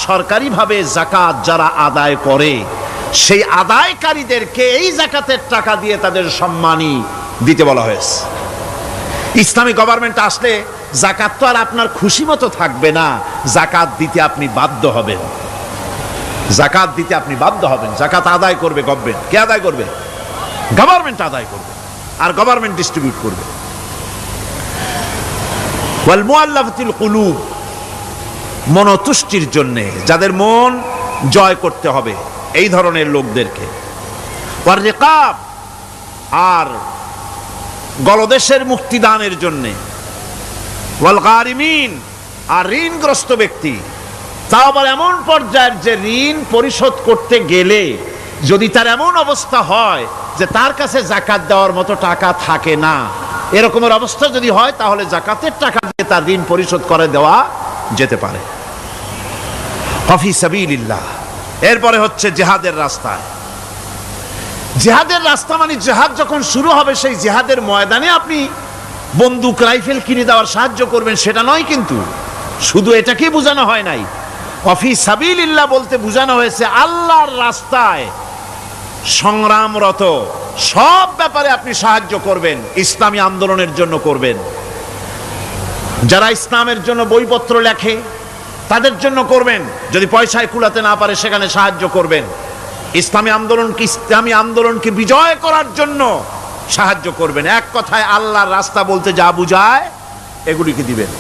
সরকারিভাবে যাকাত যারা আদায় করে সেই আদায়কারীদেরকে এই যাকাতের টাকা দিয়ে তাদের সম্মানী দিতে বলা হয়েছে। ইসলামী গভর্নমেন্ট আসলে যাকাত তো আর আপনার খুশি মতো থাকবে না, যাকাত দিতে আপনি বাধ্য হবেন। যাকাত দিতে আপনি বাধ্য হবেন। যাকাত আদায় করবে গভর্নমেন্ট। কে আদায় করবে? গভর্নমেন্ট আদায় করবে, আর গভর্নমেন্ট ডিস্ট্রিবিউট করবে। ওয়াল মুআল্লাফাতিল কুলুব, মনতুষ্টির জন্য, যাদের মন জয় করতে হবে এই ধরনের লোকদেরকে। ওয়ার রিকাব, আর গলদেশের মুক্তিদানের জন্য। ওয়াল গারিমিন, আর ঋণগ্রস্ত ব্যক্তি, তাও আবার এমন পর্যায়ের যে ঋণ পরিশোধ করতে গেলে যদি তার এমন অবস্থা হয় যে তার কাছে যাকাত দেওয়ার মতো টাকা থাকে না, এরকমের অবস্থা যদি হয় তাহলে যাকাতের টাকা দিয়ে তার ঋণ পরিশোধ করে দেওয়া যেতে পারে। ফি সাবিলিল্লাহ, এরপরে হচ্ছে জিহাদের রাস্তায়। জিহাদের রাস্তা মানে জিহাদ যখন শুরু হবে সেই জিহাদের ময়দানে আপনি বন্দুক রাইফেল কিনে দেওয়ার সাহায্য করবেন সেটা নয়, কিন্তু শুধু এটাকেই বোঝানো হয় নাই। ফি সাবিলিল্লাহ বলতে বোঝানো হয়েছে আল্লাহর রাস্তায় সংগ্রামরত সব ব্যাপারে আপনি সাহায্য করবেন, ইসলামী আন্দোলনের জন্য করবেন। যারা ইসলামের জন্য বইপত্র লেখে তাদের জন্য করবেন, যদি পয়সায় কুলাতে না পারে সেখানে সাহায্য করবেন। ইসলামী আন্দোলনকে বিজয় করার জন্য সাহায্য করবেন। এক কথায় আল্লাহর রাস্তা বলতে যা বুঝায় এগুলিকে দিবেন।